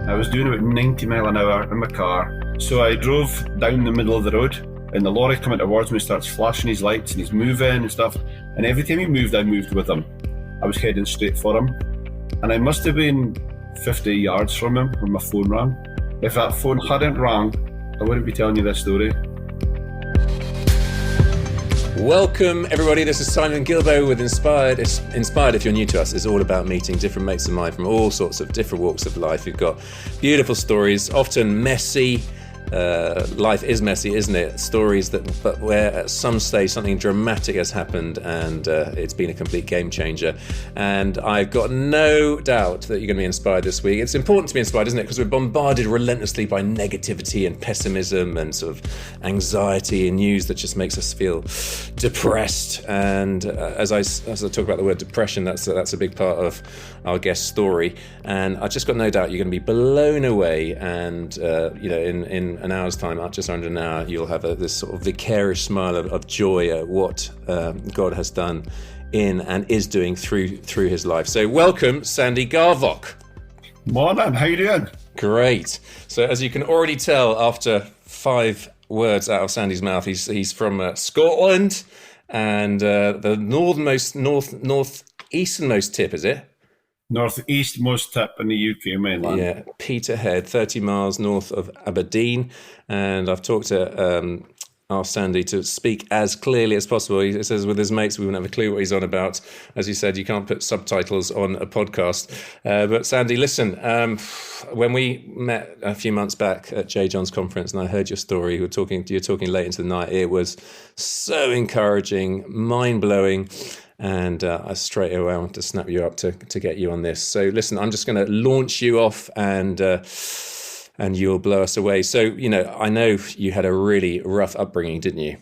I was doing about 90 mile an hour in my car. So I drove down the middle of the road and the lorry coming towards me starts flashing his lights and he's moving and stuff. And every time he moved, I moved with him. I was heading straight for him. And I must have been 50 yards from him when my phone rang. If that phone hadn't rang, I wouldn't be telling you this story. Welcome everybody, this is Simon Gilbo with Inspired. Inspired, if you're new to us, is all about meeting different mates of mine from all sorts of different walks of life. We've got beautiful stories, often messy. Life is messy, isn't it? Stories but where at some stage something dramatic has happened and it's been a complete game changer. And I've got no doubt that you're going to be inspired this week. It's important to be inspired, isn't it? Because we're bombarded relentlessly by negativity and pessimism and sort of anxiety and news that just makes us feel depressed. And as I talk about the word depression, that's a big part of our guest story. And I just got no doubt you're going to be blown away. And in an hour's time, just under an hour, you'll have this sort of vicarious smile of joy at what God has done in and is doing through his life. So welcome, Sandy Garvock. Morning, how you doing? Great. So as you can already tell after 5 words out of Sandy's mouth, he's from Scotland and the northeasternmost tip, is it? Northeastmost tip in the UK mainland. Yeah, Peterhead, 30 miles north of Aberdeen. And I've talked to our Sandy to speak as clearly as possible. He says with his mates, we wouldn't have a clue what he's on about. As you said, you can't put subtitles on a podcast. But Sandy, listen, when we met a few months back at J. John's conference and I heard your story, you're talking late into the night, it was so encouraging, mind-blowing. And I straight away want to snap you up to get you on this. So listen, I'm just going to launch you off and you'll blow us away. So, I know you had a really rough upbringing, didn't you?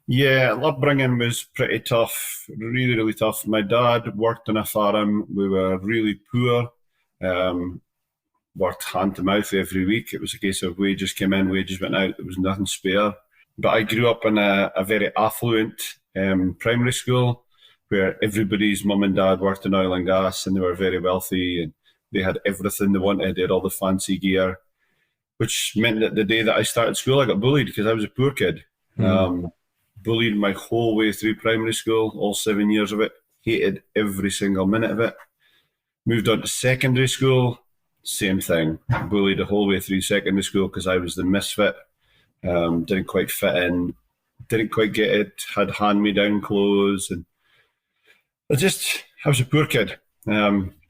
Yeah, upbringing was pretty tough, really, really tough. My dad worked on a farm. We were really poor, worked hand to mouth every week. It was a case of wages came in, wages went out. There was nothing spare. But I grew up in a very affluent primary school, where everybody's mum and dad worked in oil and gas and they were very wealthy and they had everything they wanted. They had all the fancy gear, which meant that the day that I started school, I got bullied because I was a poor kid. Bullied my whole way through primary school, all 7 years of it. Hated every single minute of it. Moved on to secondary school, same thing. Bullied the whole way through secondary school because I was the misfit. Didn't quite fit in, didn't quite get it, had hand-me-down clothes, and I was a poor kid.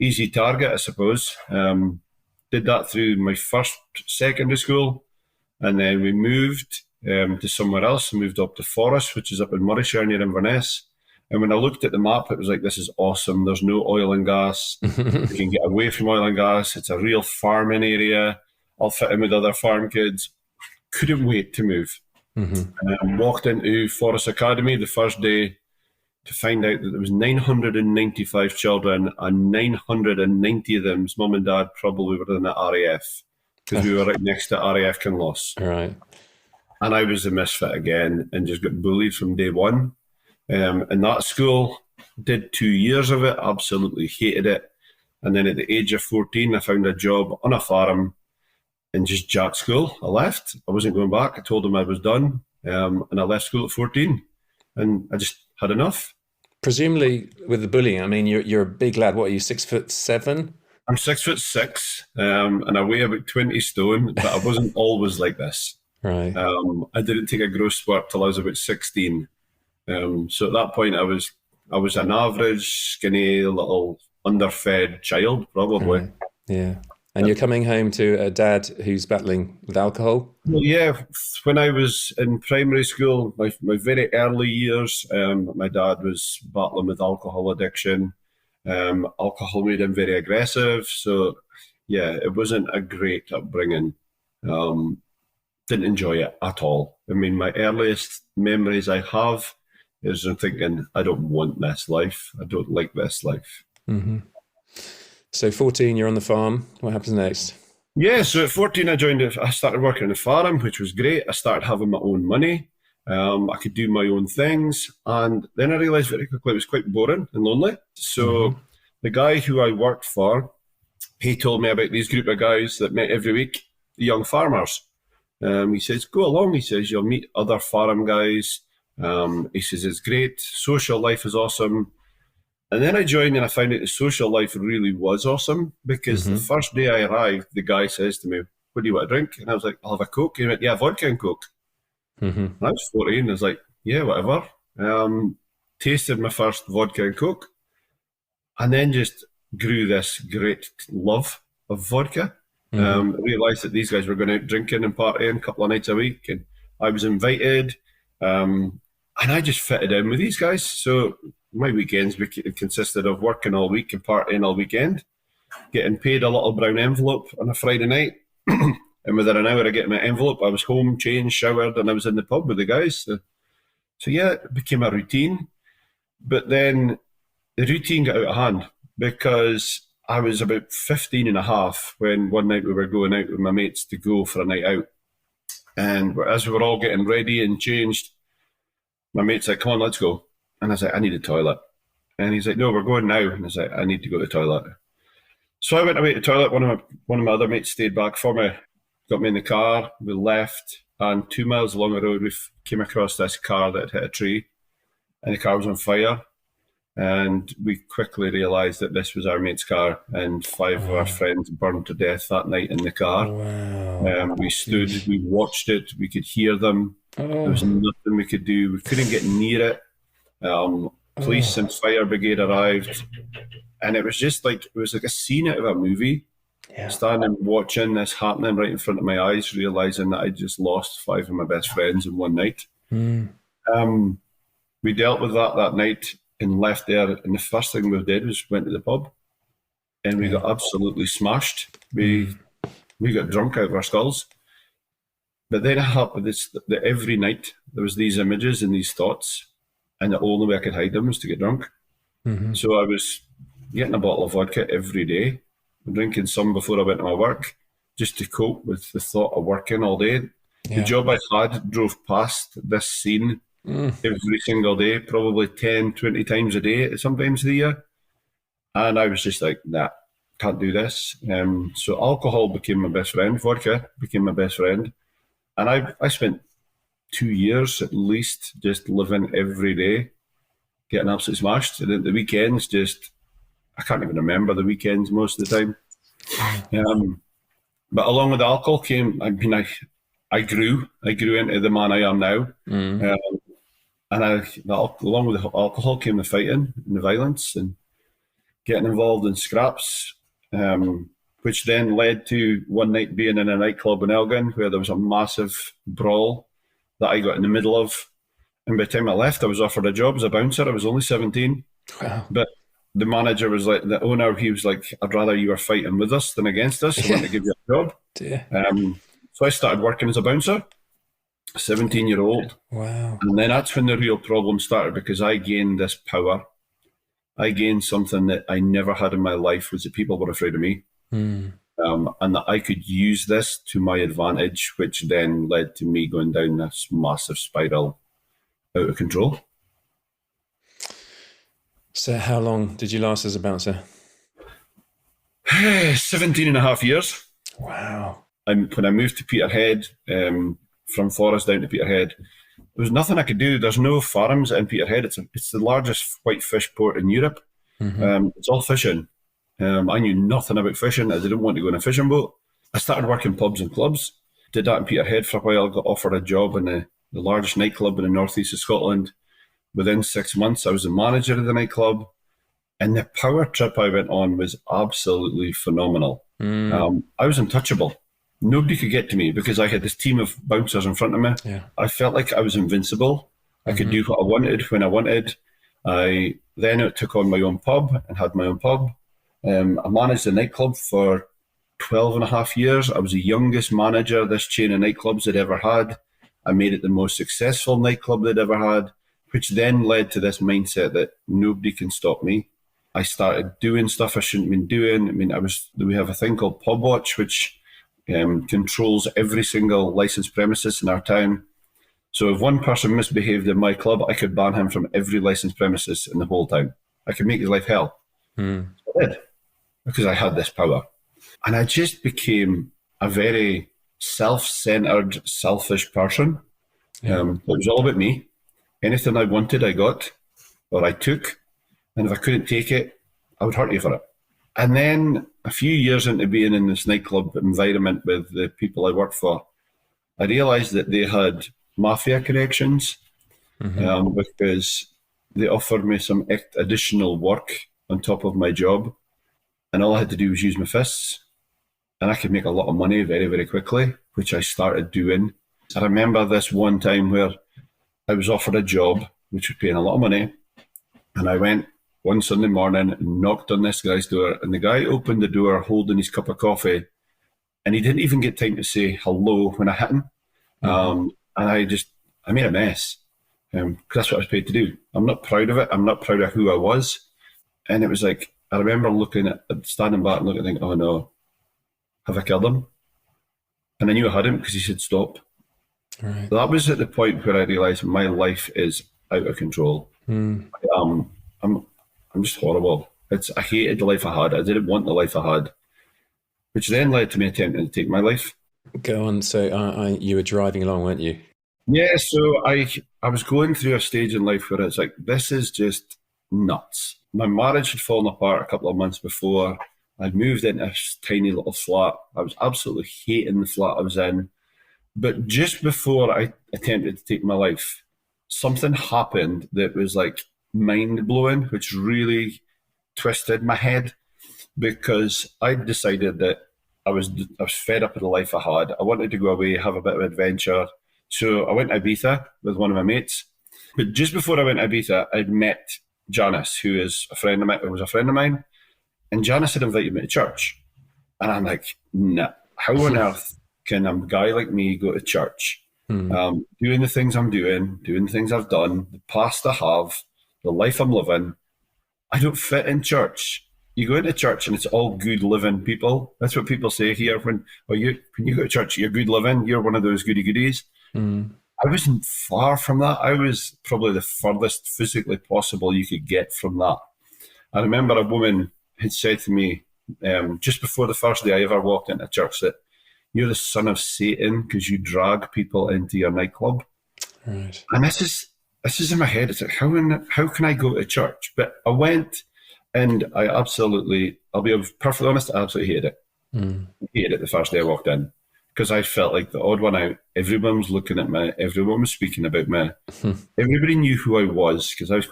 Easy target, I suppose. Did that through my first secondary school, and then we moved to somewhere else. Moved up to Forest, which is up in Morayshire near Inverness. And when I looked at the map, it was like, this is awesome. There's no oil and gas. We can get away from oil and gas. It's a real farming area. I'll fit in with other farm kids. Couldn't wait to move. Walked into Forest Academy the first day to find out that there was 995 children and 990 of them's mum and dad probably were in the RAF because we were right next to RAF Kinloss. Right. And I was a misfit again and just got bullied from day one. In that school, did 2 years of it, absolutely hated it. And then at the age of 14, I found a job on a farm and just jacked school. I left. I wasn't going back. I told them I was done. And I left school at 14 and I just had enough. Presumably with the bullying, I mean, you're a big lad. What are you, 6'7"? I'm 6'6", and I weigh about 20 stone, but I wasn't always like this. Right. I didn't take a growth spurt till I was about 16. So at that point I was an average, skinny, little underfed child, probably. Right. Yeah. And you're coming home to a dad who's battling with alcohol? Well, yeah. When I was in primary school, my very early years, my dad was battling with alcohol addiction. Alcohol made him very aggressive. So, yeah, it wasn't a great upbringing. Didn't enjoy it at all. I mean, my earliest memories I have is I'm thinking, I don't want this life. I don't like this life. Mm-hmm. So 14, you're on the farm. What happens next? Yeah, so at 14, I started working on the farm, which was great. I started having my own money. I could do my own things. And then I realised very quickly it was quite boring and lonely. So the guy who I worked for, he told me about these group of guys that met every week, the young farmers. He says, go along. He says, you'll meet other farm guys. He says, it's great. Social life is awesome. And then I joined and I found out the social life really was awesome, because the first day I arrived, the guy says to me, what do you want to drink? And I was like, I'll have a Coke. He went, yeah, vodka and Coke. And I was 14. I was like, yeah, whatever. Tasted my first vodka and Coke, and then just grew this great love of vodka. Realised that these guys were going out drinking and partying a couple of nights a week, and I was invited, and I just fitted in with these guys. So my weekends consisted of working all week and partying all weekend, getting paid a little brown envelope on a Friday night, and within an hour of getting my envelope, I was home, changed, showered, and I was in the pub with the guys. So yeah, it became a routine. But then the routine got out of hand, because I was about 15 and a half when one night we were going out with my mates to go for a night out. And as we were all getting ready and changed, my mate said, come on, let's go. And I was like, I need a toilet. And he's like, no, we're going now. And I was like, I need to go to the toilet. So I went away to the toilet. One of my other mates stayed back for me, got me in the car, we left, and 2 miles along the road, we came across this car that had hit a tree, and the car was on fire. And we quickly realised that this was our mate's car, and 5 of our friends burned to death that night in the car. We stood, we watched it, we could hear them. There was nothing we could do. We couldn't get near it. Police and fire brigade arrived, and it was just like, it was like a scene out of a movie. Standing watching this happening right in front of my eyes, realising that I just lost 5 of my best friends in one night. We dealt with that night and left there, and the first thing we did was went to the pub, and we got absolutely smashed. We got drunk out of our skulls. But then it happened that every night there was these images and these thoughts, and the only way I could hide them was to get drunk. So I was getting a bottle of vodka every day, drinking some before I went to my work, just to cope with the thought of working all day. The job I had drove past this scene every single day, probably 10, 20 times a day, sometimes the year. And I was just like, nah, can't do this. So alcohol became my best friend. Vodka became my best friend. And I spent 2 years at least just living every day, getting absolutely smashed. And then the weekends I can't even remember the weekends most of the time. But along with the alcohol came, I grew into the man I am now. Along with the alcohol came the fighting and the violence and getting involved in scraps, which then led to one night being in a nightclub in Elgin where there was a massive brawl that I got in the middle of. And by the time I left, I was offered a job as a bouncer. I was only 17. Wow. But the manager was like, the owner, he was like, I'd rather you were fighting with us than against us. I want to give you a job. So I started working as a bouncer, 17-year-old. Wow. And then that's when the real problem started, because I gained this power. I gained something that I never had in my life, was that people were afraid of me. And that I could use this to my advantage, which then led to me going down this massive spiral out of control. So how long did you last as a bouncer? 17 and a half years. Wow. When I moved to Peterhead, from Forest down to Peterhead, there was nothing I could do. There's no farms in Peterhead. It's the largest white fish port in Europe. It's all fishing. I knew nothing about fishing. I didn't want to go on a fishing boat. I started working pubs and clubs. Did that in Peterhead for a while. Got offered a job in the largest nightclub in the northeast of Scotland. Within 6 months, I was the manager of the nightclub. And the power trip I went on was absolutely phenomenal. I was untouchable. Nobody could get to me because I had this team of bouncers in front of me. I felt like I was invincible. I could do what I wanted when I wanted. I then took on my own pub and had my own pub. I managed the nightclub for 12 and a half years. I was the youngest manager this chain of nightclubs had ever had. I made it the most successful nightclub they'd ever had, which then led to this mindset that nobody can stop me. I started doing stuff I shouldn't have been doing. I mean, we have a thing called Pub Watch, which controls every single licensed premises in our town. So if one person misbehaved in my club, I could ban him from every licensed premises in the whole town. I could make his life hell. So I did, because I had this power. And I just became a very self-centered, selfish person. It was all about me. Anything I wanted, I got or I took. And if I couldn't take it, I would hurt you for it. And then a few years into being in this nightclub environment with the people I worked for, I realised that they had mafia connections because they offered me some additional work on top of my job. And all I had to do was use my fists. And I could make a lot of money very, very quickly, which I started doing. I remember this one time where I was offered a job, which was paying a lot of money. And I went one Sunday morning and knocked on this guy's door. And the guy opened the door holding his cup of coffee. And he didn't even get time to say hello when I hit him. And I made a mess. Because that's what I was paid to do. I'm not proud of it. I'm not proud of who I was. And it was like, I remember standing back and looking and thinking, oh no, have I killed him? And I knew I hadn't because he said stop. Right. So that was at the point where I realised my life is out of control. I'm just horrible. I hated the life I had. I didn't want the life I had, which then led to me attempting to take my life. Go on. So you were driving along, weren't you? Yeah, so I was going through a stage in life where it's like, this is just nuts. My marriage had fallen apart a couple of months before. I'd moved into a tiny little flat. I was absolutely hating the flat I was in. But just before I attempted to take my life, something happened that was like mind-blowing, which really twisted my head, because I decided that I was fed up with the life I had. I wanted to go away, have a bit of adventure. So I went to Ibiza with one of my mates. But just before I went to Ibiza, I'd met Janice, who was a friend of mine. And Janice had invited me to church. And I'm like, nah, how on earth can a guy like me go to church? Doing the things I'm doing the things I've done, the past I have, the life I'm living. I don't fit in church. You go into church and it's all good living people. That's what people say here. When you go to church, you're good living. You're one of those goody goodies. I wasn't far from that. I was probably the furthest physically possible you could get from that. I remember a woman had said to me just before the first day I ever walked into church that you're the son of Satan because you drag people into your nightclub. Right. And this is in my head. It's like, how can I go to church? But I went and I'll be perfectly honest, I absolutely hated it. I hated it the first day I walked in because I felt like the odd one out. Everyone was looking at me. Everyone was speaking about me. Everybody knew who I was because I was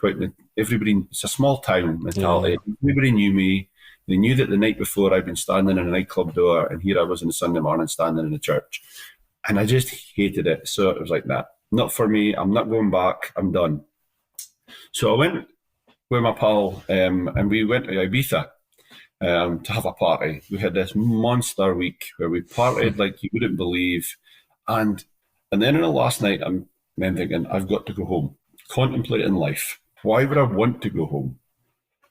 it's a small town mentality. Yeah. Everybody knew me. They knew that the night before I'd been standing in a nightclub door and here I was on a Sunday morning standing in a church. And I just hated it. So it was like, nah, not for me. I'm not going back. I'm done. So I went with my pal and we went to Ibiza to have a party. We had this monster week where we partied like you wouldn't believe. And then on the last night, I'm then thinking, I've got to go home, contemplating life. Why would I want to go home?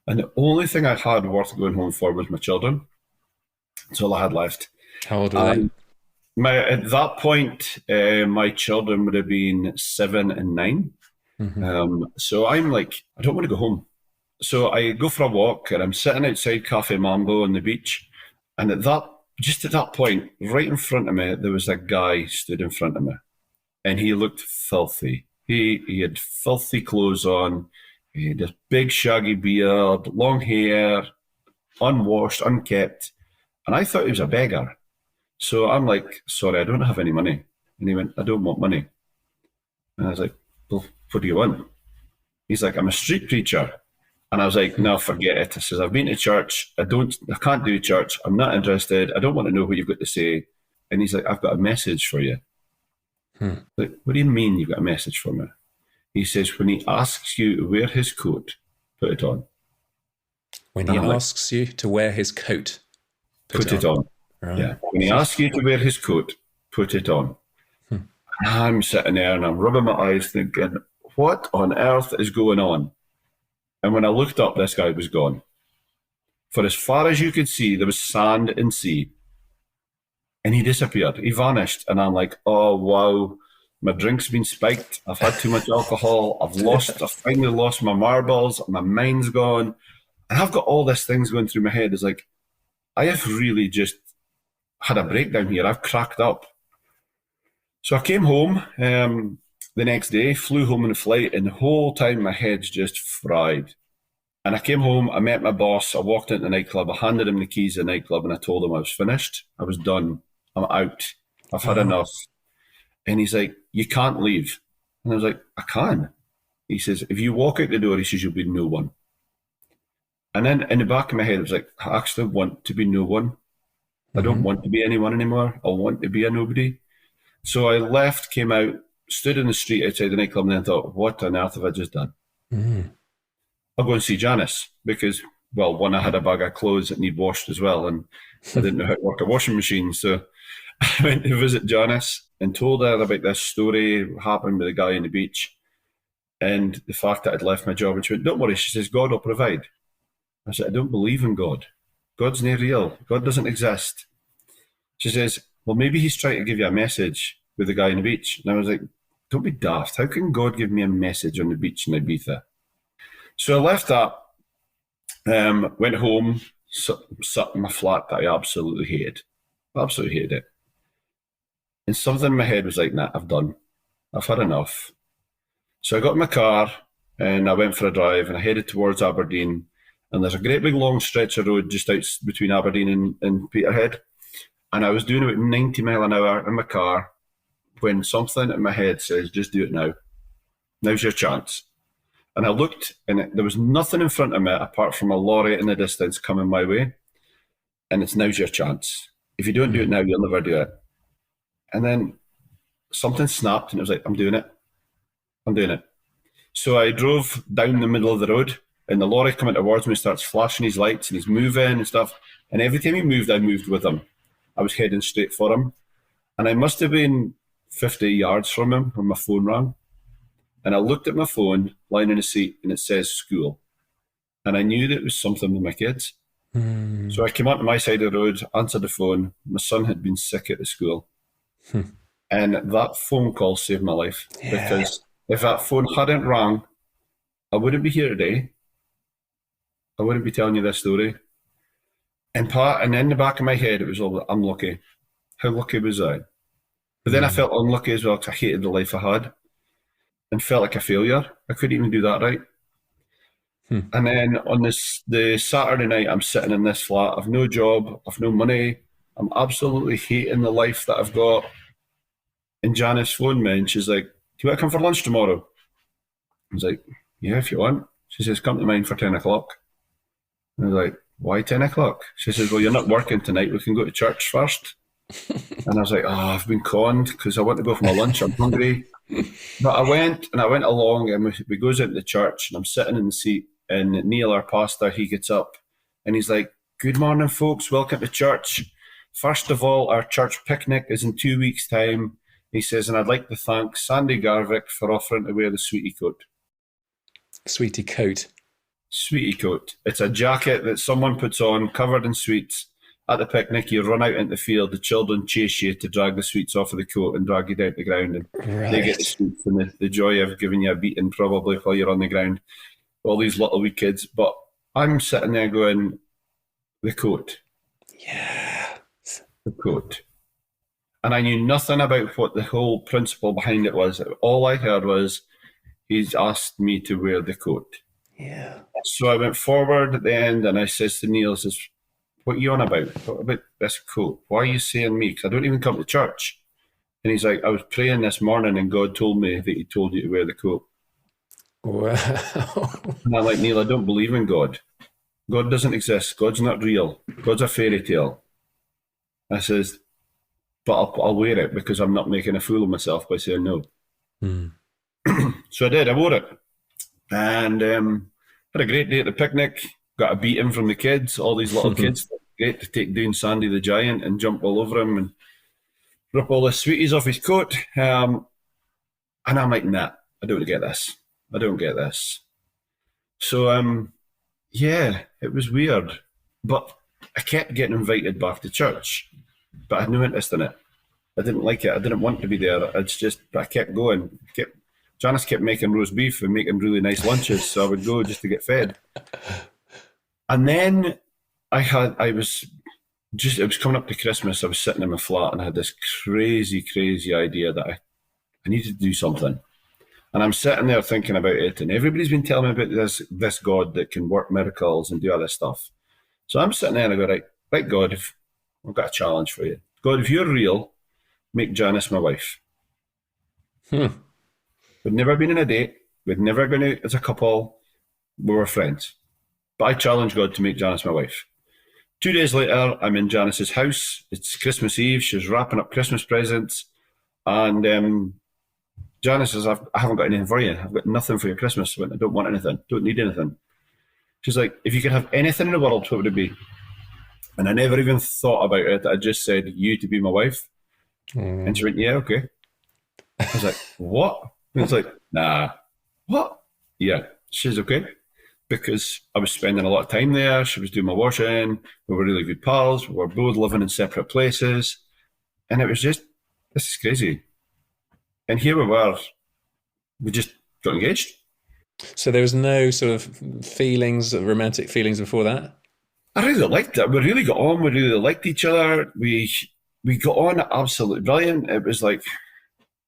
And the only thing I had worth going home for was my children. That's all I had left. How old were they? At that point, my children would have been 7 and 9. So I'm like, I don't want to go home. So I go for a walk and I'm sitting outside Cafe Mambo on the beach. And at that point, right in front of me, there was a guy stood in front of me. And he looked filthy. He had filthy clothes on. He had this big shaggy beard, long hair, unwashed, unkept. And I thought he was a beggar. So I'm like, sorry, I don't have any money. And he went, I don't want money. And I was like, well, what do you want? He's like, I'm a street preacher. And I was like, no, forget it. I says, I've been to church. I can't do church. I'm not interested. I don't want to know what you've got to say. And he's like, I've got a message for you. Like, what do you mean you've got a message for me? He says, when he asks you to wear his coat, put it on. When he asks you to wear his coat, put it on. Right. Yeah. When he asks you to wear his coat, put it on. I'm sitting there and I'm rubbing my eyes thinking, what on earth is going on? And when I looked up, this guy was gone. For as far as you could see, there was sand and sea. And he disappeared. He vanished. And I'm like, oh, wow. My drink's been spiked. I've had too much alcohol. I've finally lost my marbles. My mind's gone. And I've got all these things going through my head. It's like, I have really just had a breakdown here. I've cracked up. So I came home the next day, flew home on a flight, and the whole time my head's just fried. And I came home, I met my boss, I walked into the nightclub, I handed him the keys to the nightclub, and I told him I was finished. I was done. I'm out. I've had enough. And he's like, you can't leave. And I was like, I can. He says, if you walk out the door, he says, you'll be no one. And then in the back of my head, I was like, I actually want to be no one. I don't want to be anyone anymore. I want to be a nobody. So I left, came out, stood in the street outside the nightclub, and then thought, what on earth have I just done? I'll go and see Janice because, well, one, I had a bag of clothes that need washed as well, and I didn't know how to work a washing machine. So I went to visit Janice and told her about this story happened with the guy on the beach and the fact that I'd left my job. And she went, don't worry. She says, God will provide. I said, I don't believe in God. God's not real. God doesn't exist. She says, well, maybe he's trying to give you a message with the guy on the beach. And I was like, don't be daft. How can God give me a message on the beach in Ibiza? So I left that, went home, sat in my flat that I absolutely hated. Absolutely hated it. And something in my head was like, nah, I've done. I've had enough. So I got in my car and I went for a drive and I headed towards Aberdeen. And there's a great big long stretch of road just out between Aberdeen and Peterhead. And I was doing about 90 mile an hour in my car when something in my head says, just do it now. Now's your chance. And I looked and there was nothing in front of me apart from a lorry in the distance coming my way. And it's now's your chance. If you don't do it now, you'll never do it. And then something snapped and it was like, I'm doing it. I'm doing it. So I drove down the middle of the road and the lorry coming towards me starts flashing his lights and he's moving and stuff. And every time he moved, I moved with him. I was heading straight for him. And I must have been 50 yards from him when my phone rang. And I looked at my phone lying in a seat and it says school. And I knew that it was something with my kids. So I came onto my side of the road, answered the phone. My son had been sick at the school. And that phone call saved my life. Because if that phone hadn't rang, I wouldn't be here today. I wouldn't be telling you this story. And in the back of my head, it was all, I'm lucky. How lucky was I? But then I felt unlucky as well because I hated the life I had and felt like a failure. I couldn't even do that right. And then on the Saturday night, I'm sitting in this flat. I've no job. I've no money. I'm absolutely hating the life that I've got. And Janice phoned me and she's like, do you want to come for lunch tomorrow? I was like, yeah, if you want. She says, come to mine for 10 o'clock. And I was like, why 10 o'clock? She says, well, you're not working tonight. We can go to church first. And I was like, I've been conned because I want to go for my lunch. I'm hungry. But I went along and we goes into the church and I'm sitting in the seat and Neil, our pastor, he gets up and he's like, good morning, folks. Welcome to church. First of all, our church picnic is in 2 weeks' time. He says, and I'd like to thank Sandy Garvock for offering to wear the sweetie coat. Sweetie coat. Sweetie coat. It's a jacket that someone puts on, covered in sweets. At the picnic, you run out into the field, the children chase you to drag the sweets off of the coat and drag you down to the ground. And they get the sweets and the joy of giving you a beating probably while you're on the ground. All these little wee kids. But I'm sitting there going, the coat. Yeah. The coat. And I knew nothing about what the whole principle behind it was. All I heard was, he's asked me to wear the coat. Yeah. So I went forward at the end and I says to Neil, what are you on about? What about this coat? Why are you saying me? Because I don't even come to church. And he's like, I was praying this morning and God told me that he told you to wear the coat. Wow. And I'm like, Neil, I don't believe in God. God doesn't exist. God's not real. God's a fairy tale. I says, but I'll wear it because I'm not making a fool of myself by saying no. So I did. I wore it. And had a great day at the picnic. Got a beating from the kids, all these little kids. Great to take down Sandy the giant and jump all over him and rip all the sweeties off his coat. And I'm like, nah, I don't get this. I don't get this. So, yeah, it was weird. But I kept getting invited back to church, but I had no interest in it. I didn't like it. I didn't want to be there. But I kept going. Janice kept making roast beef and making really nice lunches, so I would go just to get fed. And then I was it was coming up to Christmas. I was sitting in my flat and I had this crazy, crazy idea that I needed to do something. And I'm sitting there thinking about it, and everybody's been telling me about this God that can work miracles and do all this stuff. So I'm sitting there and I go, right, God, I've got a challenge for you. God, if you're real, make Janice my wife. We'd never been on a date. We'd never gone out as a couple. We were friends. But I challenged God to make Janice my wife. 2 days later, I'm in Janice's house. It's Christmas Eve. She's wrapping up Christmas presents. And Janice says, I haven't got anything for you. I've got nothing for your Christmas. I don't want anything. Don't need anything. She's like, if you could have anything in the world, what would it be? And I never even thought about it. I just said, you to be my wife. And she went, yeah, okay. I was like, what? And it's like, nah. What? Yeah. She's okay. Because I was spending a lot of time there. She was doing my washing. We were really good pals. We were both living in separate places. And it was just, this is crazy. And here we were. We just got engaged. So there was no sort of feelings, romantic feelings before that? I really liked it. We really got on. We really liked each other. We got on absolutely brilliant. It was like,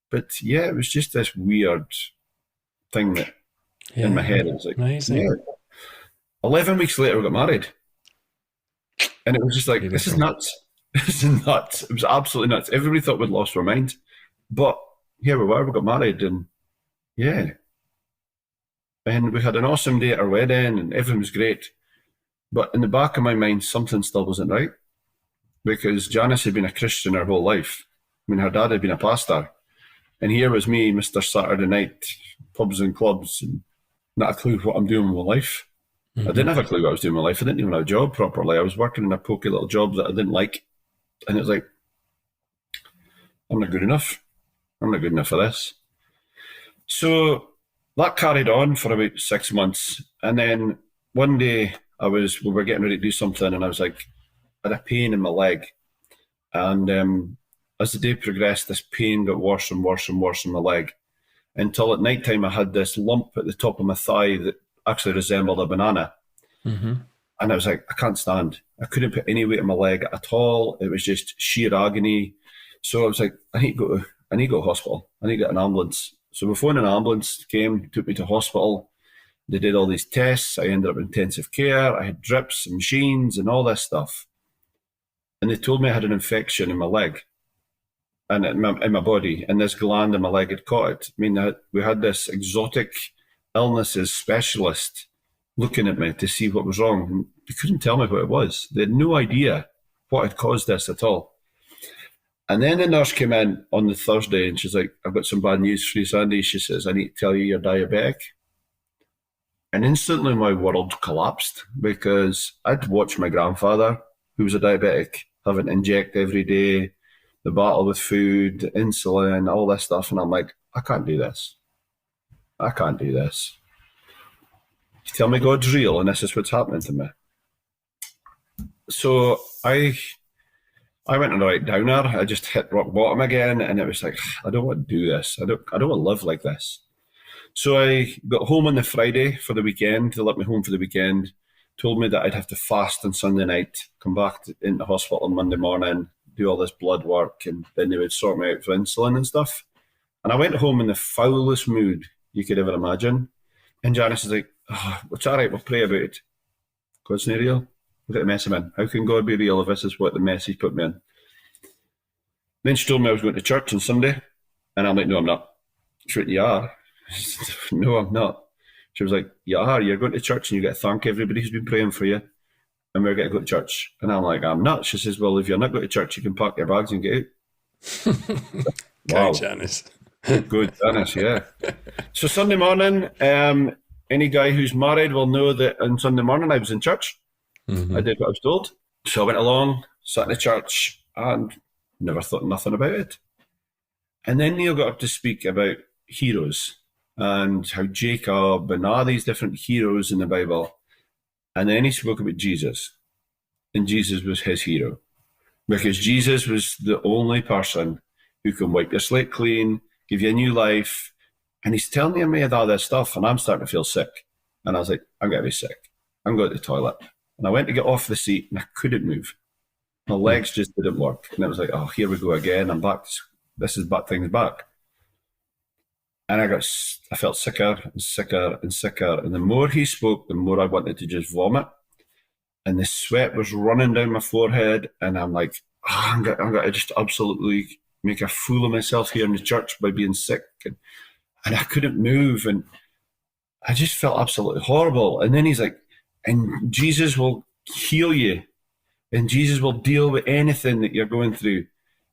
but yeah, it was just this weird thing that in my head. It was like, amazing. Yeah. 11 weeks later, we got married. And it was just like, This is nuts. This is nuts. It was absolutely nuts. Everybody thought we'd lost our mind. But here we were, we got married, and yeah. And we had an awesome day at our wedding, and everything was great. But in the back of my mind, something still wasn't right. Because Janice had been a Christian her whole life. I mean, her dad had been a pastor. And here was me, Mr. Saturday Night, pubs and clubs, and not a clue what I'm doing with my life. I didn't have a clue what I was doing with my life. I didn't even have a job properly. I was working in a pokey little job that I didn't like. And it was like, I'm not good enough. I'm not good enough for this. So that carried on for about 6 months. And then one day we were getting ready to do something, and I was like, I had a pain in my leg. And as the day progressed, this pain got worse and worse and worse in my leg, until at night time I had this lump at the top of my thigh that actually resembled a banana. And I was like, I can't stand. I couldn't put any weight on my leg at all. It was just sheer agony. So I was like, I need to go to hospital. I need to get an ambulance. So before an ambulance came, took me to hospital. They did all these tests. I ended up in intensive care. I had drips and machines and all this stuff. And they told me I had an infection in my leg and in my body, and this gland in my leg had caught it. I mean, we had this exotic illnesses specialist looking at me to see what was wrong. And they couldn't tell me what it was. They had no idea what had caused this at all. And then the nurse came in on the Thursday, and she's like, I've got some bad news for you, Sandy. She says, I need to tell you you're diabetic. And instantly my world collapsed, because I'd watched my grandfather, who was a diabetic, having to inject every day, the battle with food, insulin, all this stuff. And I'm like, I can't do this. I can't do this. You tell me God's real and this is what's happening to me. So I went on a right downer. I just hit rock bottom again, and it was like, I don't want to do this. I don't want to live like this. So I got home on the Friday for the weekend. They let me home for the weekend, told me that I'd have to fast on Sunday night, come back into hospital on Monday morning, do all this blood work, and then they would sort me out for insulin and stuff. And I went home in the foulest mood you could ever imagine. And Janice is like, oh, it's all right, we'll pray about it. God's not real. Look at the mess I'm in. How can God be real if this is what the mess he's put me in? Then she told me I was going to church on Sunday. And I'm like, no, I'm not. She went, you are? No, I'm not. She was like, you are. You're going to church and you get to thank everybody who's been praying for you. And we're going to go to church. And I'm like, I'm not. She says, well, if you're not going to church, you can pack your bags and get out. Wow. Go, Janice. Good, Janice, yeah. So Sunday morning, any guy who's married will know that on Sunday morning I was in church. I did what I was told. So I went along, sat in the church, and never thought nothing about it. And then Neil got up to speak about heroes and how Jacob and all these different heroes in the Bible. And then he spoke about Jesus. And Jesus was his hero. Because Jesus was the only person who can wipe your slate clean, give you a new life. And he's telling me all this stuff, and I'm starting to feel sick. And I was like, I'm going to be sick. I'm going to the toilet. And I went to get off the seat, and I couldn't move. My legs just didn't work. And it was like, oh, here we go again. I'm back. This is back things back. And I felt sicker and sicker and sicker. And the more he spoke, the more I wanted to just vomit. And the sweat was running down my forehead. And I'm like, I'm going to just absolutely make a fool of myself here in the church by being sick. And I couldn't move. And I just felt absolutely horrible. And then he's like, and Jesus will heal you. And Jesus will deal with anything that you're going through.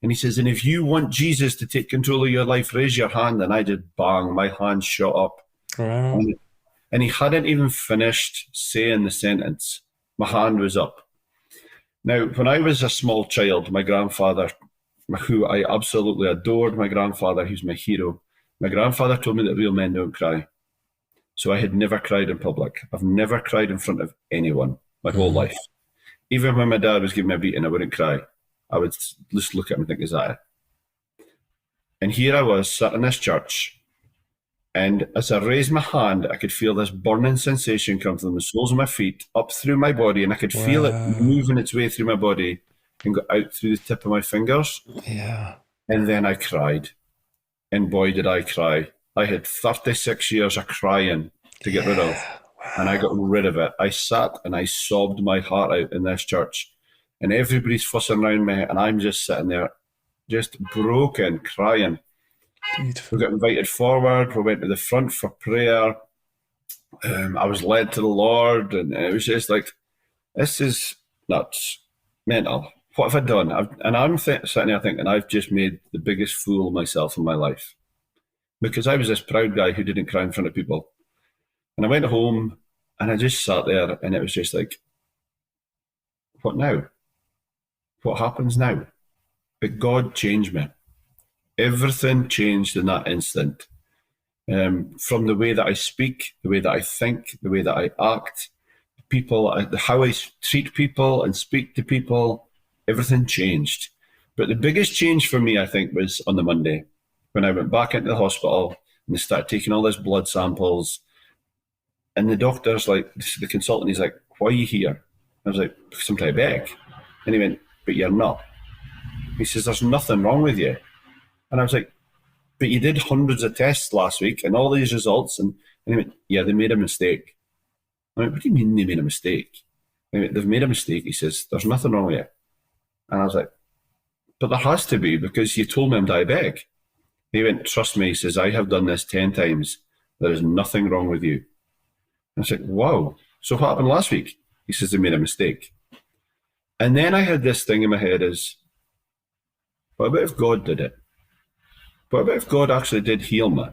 And he says, and if you want Jesus to take control of your life, raise your hand. And I just bang, my hand shot up. Wow. And he hadn't even finished saying the sentence. My hand was up. Now, when I was a small child, my grandfather, who I absolutely adored, my grandfather, he's my hero. My grandfather told me that real men don't cry. So I had never cried in public. I've never cried in front of anyone my whole life. Even when my dad was giving me a beating, I wouldn't cry. I would just look at him and think, is that it? And here I was, sat in this church, and as I raised my hand, I could feel this burning sensation come from the soles of my feet, up through my body, and I could feel it moving its way through my body and go out through the tip of my fingers. Yeah. And then I cried. And boy, did I cry. I had 36 years of crying to get rid of. And I got rid of it. I sat and I sobbed my heart out in this church. And everybody's fussing around me. And I'm just sitting there, just broken, crying. Beautiful. We got invited forward. We went to the front for prayer. I was led to the Lord. And it was just like, this is nuts, mental. What have I done? I'm sitting there thinking, I've just made the biggest fool of myself in my life. Because I was this proud guy who didn't cry in front of people. And I went home and I just sat there and it was just like, what now? What happens now? But God changed me. Everything changed in that instant. From the way that I speak, the way that I think, the way that I act, people, how I treat people and speak to people, everything changed. But the biggest change for me, I think, was on the Monday when I went back into the hospital and they started taking all these blood samples. And the doctor's like, the consultant, he's like, why are you here? I was like, because I'm diabetic. And he went, but you're not. He says, there's nothing wrong with you. And I was like, but you did hundreds of tests last week and all these results. And he went, yeah, they made a mistake. I went, what do you mean they made a mistake? And he went, they've made a mistake. He says, there's nothing wrong with you. And I was like, but there has to be because you told me I'm diabetic. He went, trust me, he says, I have done this 10 times. There is nothing wrong with you. I was like, wow. So what happened last week? He says, they made a mistake. And then I had this thing in my head is, what about if God did it? What about if God actually did heal me?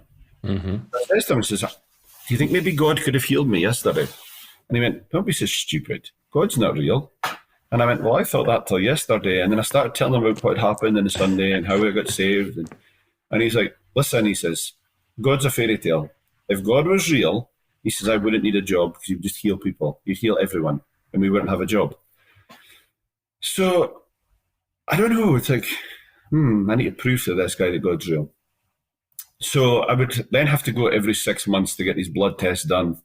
Mm-hmm. I said to him, says, do you think maybe God could have healed me yesterday? And he went, don't be so stupid. God's not real. And I went, well, I thought that till yesterday. And then I started telling him about what happened on the Sunday and how I got saved. And he's like, listen, he says, God's a fairy tale. If God was real, he says, I wouldn't need a job because you'd just heal people. You'd heal everyone and we wouldn't have a job. So I don't know. It's like, I need to prove to this guy that God's real. So I would then have to go every 6 months to get these blood tests done.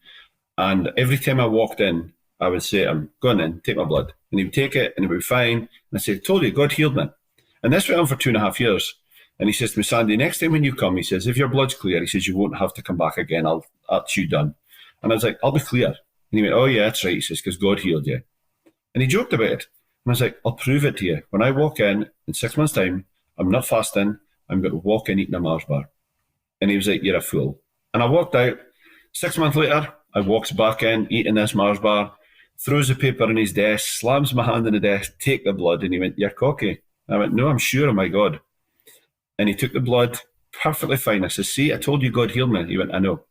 And every time I walked in, I would say to him, go on then, take my blood. And he would take it and it would be fine. And I said, told you, God healed me. And this went on for 2.5 years. And he says to me, Sandy, next time when you come, he says, if your blood's clear, he says, you won't have to come back again. That's you done. And I was like, I'll be clear. And he went, oh yeah, that's right. He says, because God healed you. And he joked about it. And I was like, I'll prove it to you. When I walk in 6 months' time, I'm not fasting. I'm going to walk in eating a Mars bar. And he was like, you're a fool. And I walked out. 6 months later, I walks back in, eating this Mars bar, throws the paper on his desk, slams my hand on the desk, take the blood. And he went, you're cocky. And I went, no, I'm sure, oh my God. And he took the blood, perfectly fine. I said, see, I told you God healed me. He went, I know.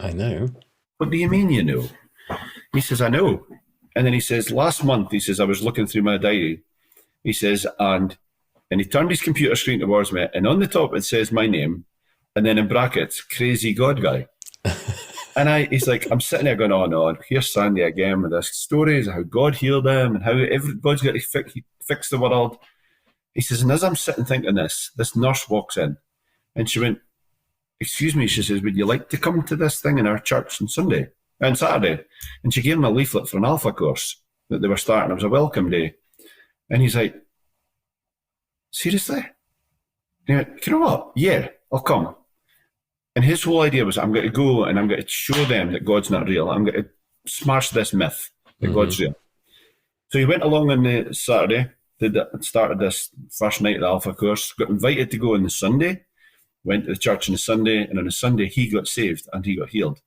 I know. What do you mean you know? He says, I know. And then he says, last month, he says, I was looking through my diary. He says, and he turned his computer screen towards me, and on the top it says my name, and then in brackets, crazy God guy. And he's like, I'm sitting there going, oh no, here's Sandy again with this stories of how God healed him and how God's got to fix the world. He says, and as I'm sitting thinking this nurse walks in, and she went, excuse me, she says, would you like to come to this thing in our church on Sunday and Saturday? And she gave him a leaflet for an alpha course that they were starting. It was a welcome day. And he's like, seriously? And he went, you know what? Yeah, I'll come. And his whole idea was, I'm going to go and I'm going to show them that God's not real. I'm going to smash this myth that God's real. So he went along on the Saturday, started this first night of the Alpha course, got invited to go on the Sunday, went to the church on the Sunday, and on the Sunday he got saved and he got healed.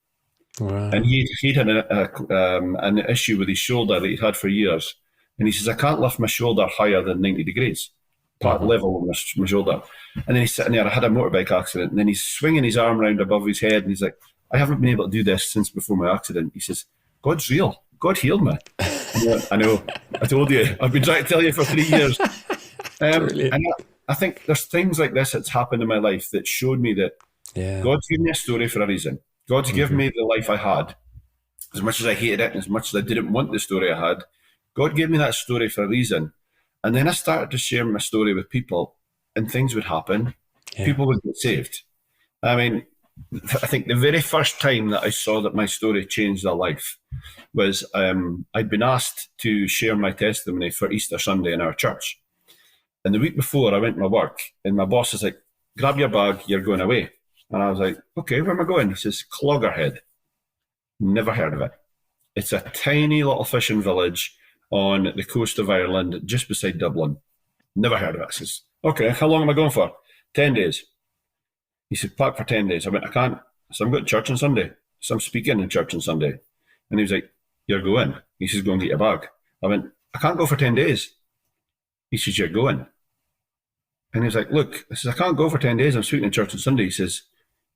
Wow. And he'd had an issue with his shoulder that he'd had for years. And he says, I can't lift my shoulder higher than 90 degrees, part level on my shoulder. And then he's sitting there, I had a motorbike accident, and then he's swinging his arm around above his head, and he's like, I haven't been able to do this since before my accident. He says, God's real. God healed me. I know. I told you. I've been trying to tell you for 3 years. And I think there's things like this that's happened in my life that showed me that God's given me a story for a reason. God's given me the life I had. As much as I hated it and as much as I didn't want the story I had, God gave me that story for a reason. And then I started to share my story with people, and things would happen. Yeah. People would get saved. I mean, I think the very first time that I saw that my story changed their life was I'd been asked to share my testimony for Easter Sunday in our church. And the week before, I went to my work, and my boss was like, grab your bag, you're going away. And I was like, okay, where am I going? He says, Cloggerhead. Never heard of it. It's a tiny little fishing village on the coast of Ireland, just beside Dublin. Never heard of it. I says, okay, how long am I going for? 10 days. He said, pack for 10 days. I went, I can't. So I'm going to church on Sunday. So I'm speaking in church on Sunday. And he was like, you're going. He says, go and get your bag. I went, I can't go for 10 days. He says, you're going. And he was like, look, I says, I can't go for 10 days. I'm speaking in church on Sunday. He says,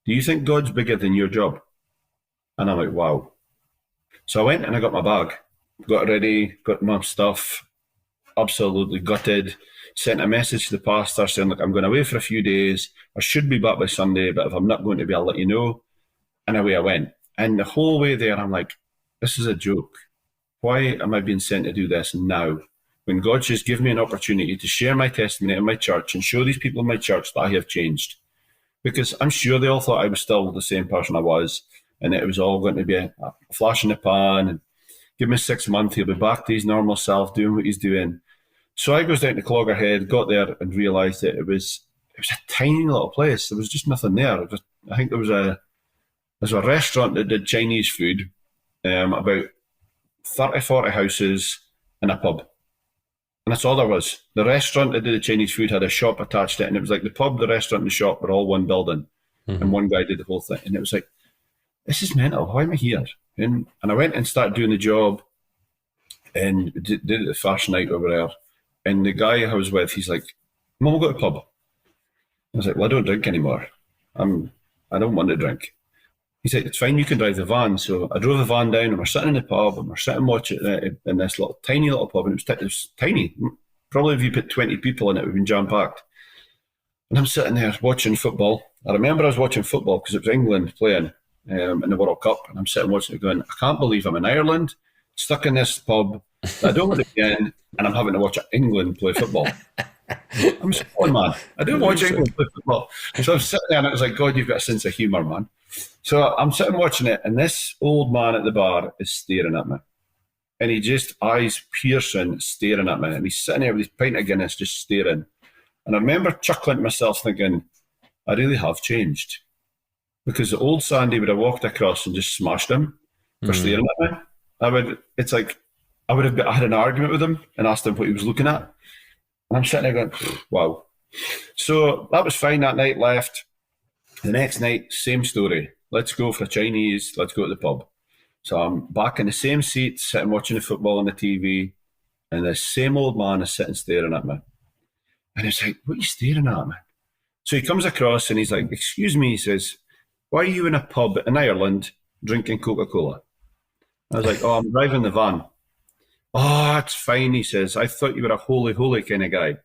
do you think God's bigger than your job? And I'm like, wow. So I went and I got my bag, got ready, got my stuff, absolutely gutted, sent a message to the pastor saying, look, I'm going away for a few days. I should be back by Sunday, but if I'm not going to be, I'll let you know. And away I went. And the whole way there, I'm like, this is a joke. Why am I being sent to do this now? When God just gave me an opportunity to share my testimony in my church and show these people in my church that I have changed. Because I'm sure they all thought I was still the same person I was, and it was all going to be a flash in the pan, and give me 6 months, he'll be back to his normal self, doing what he's doing. So I goes down to Cloggerhead, got there and realised that it was a tiny little place. There was just nothing there. I think there was a restaurant that did Chinese food, about 30, 40 houses and a pub. And that's all there was. The restaurant that did the Chinese food had a shop attached to it, and it was like the pub, the restaurant, and the shop were all one building. And one guy did the whole thing. And it was like, this is mental. Why am I here? And I went and started doing the job and did it the first night over there. And the guy I was with, he's like, Mum, we'll go to the pub. I was like, well, I don't drink anymore. I don't want to drink. He said, it's fine, you can drive the van. So I drove the van down, and we're sitting in the pub, and we're sitting watching in this tiny little pub, and it was tiny. Probably if you put 20 people in it, it would have been jam-packed. And I'm sitting there watching football. I remember I was watching football because it was England playing in the World Cup, and I'm sitting watching it going, I can't believe I'm in Ireland, stuck in this pub that I don't want to be in, and I'm having to watch England play football. I'm Scotland, man. I don't watch England play football. So I'm sitting there, and it was like, God, you've got a sense of humour, man. So I'm sitting watching it, and this old man at the bar is staring at me. And he just, eyes piercing, staring at me. And he's sitting there with his pint of Guinness, just staring. And I remember chuckling to myself, thinking, I really have changed. Because the old Sandy would have walked across and just smashed him for staring at me. I had an argument with him and asked him what he was looking at. And I'm sitting there going, wow. So that was fine that night, left. The next night, same story. Let's go for Chinese, let's go to the pub. So I'm back in the same seat, sitting watching the football on the TV, and the same old man is sitting staring at me. And he's like, what are you staring at, man? So he comes across and he's like, excuse me, he says, why are you in a pub in Ireland drinking Coca-Cola? I was like, oh, I'm driving the van. Oh, it's fine, he says. I thought you were a holy kind of guy.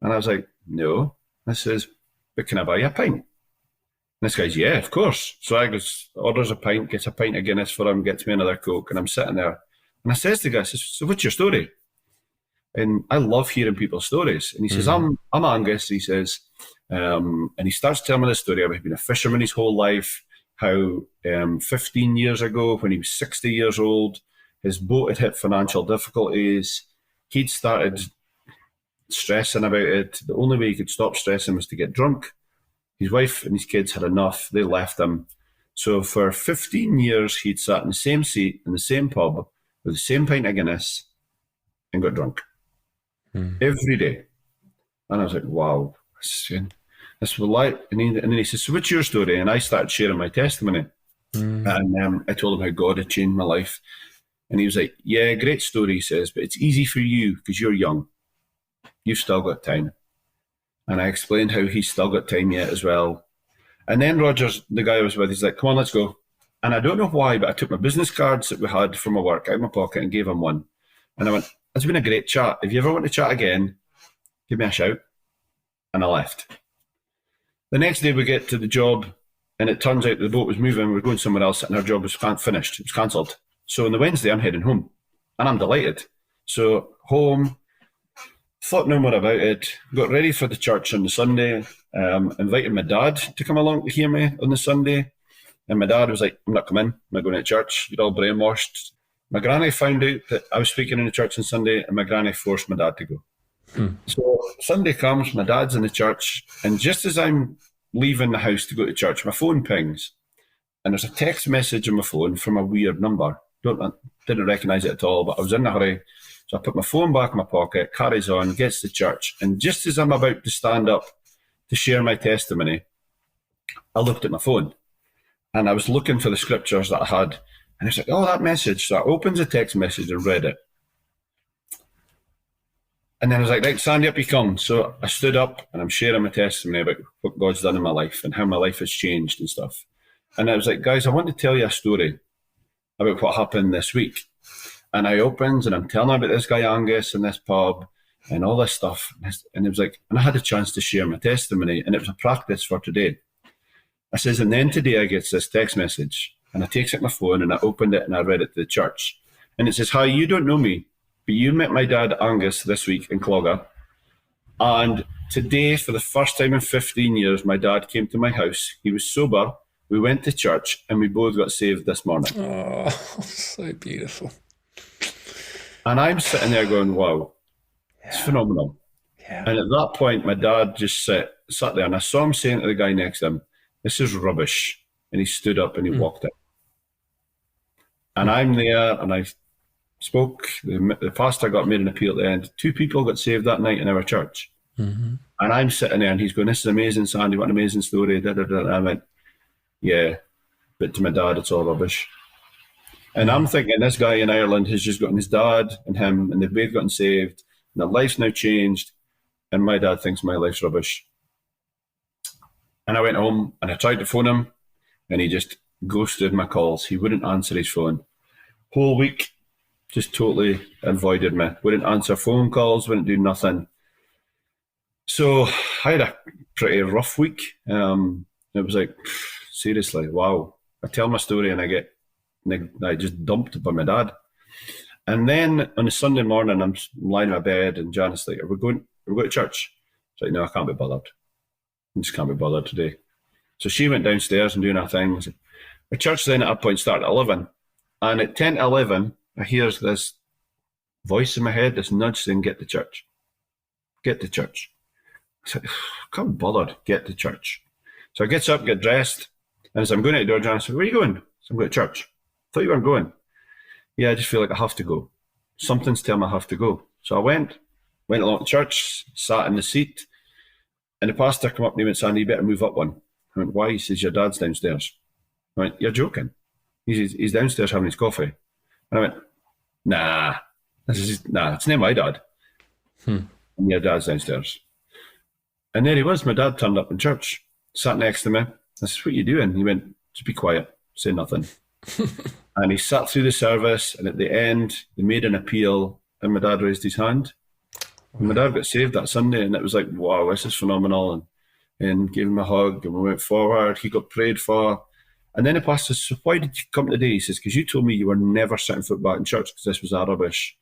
And I was like, no. I says, but can I buy you a pint? And this guy's, yeah, of course. So I goes, orders a pint, gets a pint of Guinness for him, gets me another Coke, and I'm sitting there. And I says to the guy, I says, so what's your story? And I love hearing people's stories. And he says, I'm Angus, he says. And he starts telling me this story about being a fisherman his whole life, how 15 years ago, when he was 60 years old, his boat had hit financial difficulties. He'd started stressing about it. The only way he could stop stressing was to get drunk. His wife and his kids had enough. They left him. So for 15 years, he'd sat in the same seat in the same pub with the same pint of Guinness and got drunk every day. And I was like, wow, this will light. And then he says, so what's your story? And I started sharing my testimony. And I told him how God had changed my life. And he was like, yeah, great story, he says, but it's easy for you because you're young. You've still got time. And I explained how he's still got time yet as well. And then Rogers, the guy I was with, he's like, come on, let's go. And I don't know why, but I took my business cards that we had from my work out of my pocket and gave him one. And I went, it's been a great chat. If you ever want to chat again, give me a shout. And I left. The next day we get to the job and it turns out the boat was moving. We're going somewhere else and our job was finished. It was cancelled. So on the Wednesday, I'm heading home and I'm delighted. So home, thought no more about it, got ready for the church on the Sunday, invited my dad to come along to hear me on the Sunday. And my dad was like, I'm not coming, I'm not going to church, you're all brainwashed. My granny found out that I was speaking in the church on Sunday and my granny forced my dad to go. So Sunday comes, my dad's in the church, and just as I'm leaving the house to go to church, my phone pings. And there's a text message on my phone from a weird number. Didn't recognise it at all, but I was in a hurry. So I put my phone back in my pocket, carries on, gets to church. And just as I'm about to stand up to share my testimony, I looked at my phone and I was looking for the scriptures that I had. And it's like, oh, that message. So I opened the text message and read it. And then I was like, right, Sandy, up you come. So I stood up and I'm sharing my testimony about what God's done in my life and how my life has changed and stuff. And I was like, guys, I want to tell you a story about what happened this week. And I opened and I'm telling about this guy Angus in this pub and all this stuff. And it was like, and I had a chance to share my testimony and it was a practice for today. I says, and then today I get this text message and I takes out my phone and I opened it and I read it to the church. And it says, hi, you don't know me, but you met my dad Angus this week in Clogger. And today, for the first time in 15 years, my dad came to my house. He was sober. We went to church and we both got saved this morning. Oh, so beautiful. And I'm sitting there going, wow, it's phenomenal. Yeah. And at that point, my dad just sat there and I saw him saying to the guy next to him, this is rubbish. And he stood up and he walked out. And I'm there and I spoke. The pastor got made an appeal at the end. 2 people got saved that night in our church. And I'm sitting there and he's going, this is amazing, Sandy, what an amazing story. And I went, yeah, but to my dad, it's all rubbish. And I'm thinking this guy in Ireland has just gotten his dad and him and they've both gotten saved and their life's now changed and my dad thinks my life's rubbish. And I went home and I tried to phone him and he just ghosted my calls. He wouldn't answer his phone. Whole week, just totally avoided me. Wouldn't answer phone calls, wouldn't do nothing. So I had a pretty rough week. It was like, seriously, wow. I tell my story and I just dumped by my dad. And then on a Sunday morning, I'm lying in my bed and Janice's like, are we going to church? It's like, no, I can't be bothered. I just can't be bothered today. So she went downstairs and doing her thing. The church then at that point started at 11. And at 10 to 11, I hear this voice in my head, this nudge saying, get to church. Get to church. I said, can't be bothered, get to church. So I get up, get dressed, and as I'm going out the door, Janice said, where are you going? So I'm going to church. I thought you weren't going. Yeah, I just feel like I have to go. Something's telling me I have to go. So I went along to church, sat in the seat, and the pastor came up and he went, Sandy, you better move up one. I went, why? He says, your dad's downstairs. I went, you're joking. He's downstairs having his coffee. And I went, nah, it's not my dad. And your dad's downstairs. And there he was. My dad turned up in church, sat next to me. I said, what are you doing? He went, just be quiet, say nothing. And he sat through the service, and at the end, they made an appeal, and my dad raised his hand. And my dad got saved that Sunday, and it was like, wow, this is phenomenal. And gave him a hug, and we went forward. He got prayed for. And then the pastor says, so why did you come today? He says, because you told me you were never setting foot back in church because this was rubbish.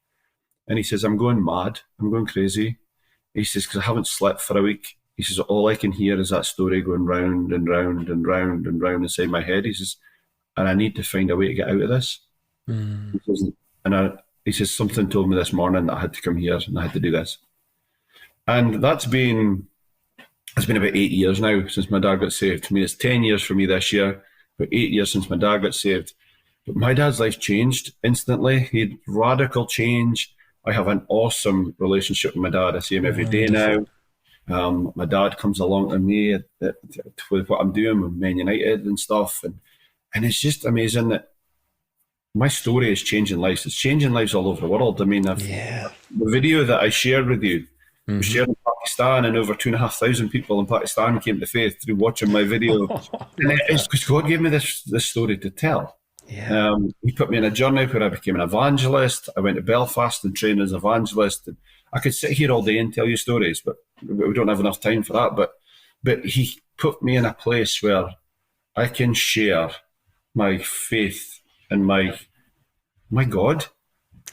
And he says, I'm going mad. I'm going crazy. He says, because I haven't slept for a week. He says, all I can hear is that story going round and round and round and round inside my head. He says, and I need to find a way to get out of this. He says, he says, something told me this morning that I had to come here and I had to do this. And it's been about 8 years now since my dad got saved. I mean, it's 10 years for me this year, but 8 years since my dad got saved. But my dad's life changed instantly. He had radical change. I have an awesome relationship with my dad. I see him every day now. My dad comes along to me with what I'm doing with Man United and stuff. And it's just amazing that my story is changing lives. It's changing lives all over the world. I mean, the video that I shared with you was shared in Pakistan, and over 2,500 people in Pakistan came to faith through watching my video. And it's because God gave me this story to tell. Yeah. He put me on a journey where I became an evangelist. I went to Belfast and trained as an evangelist. And I could sit here all day and tell you stories, but we don't have enough time for that. But he put me in a place where I can share my faith and my God.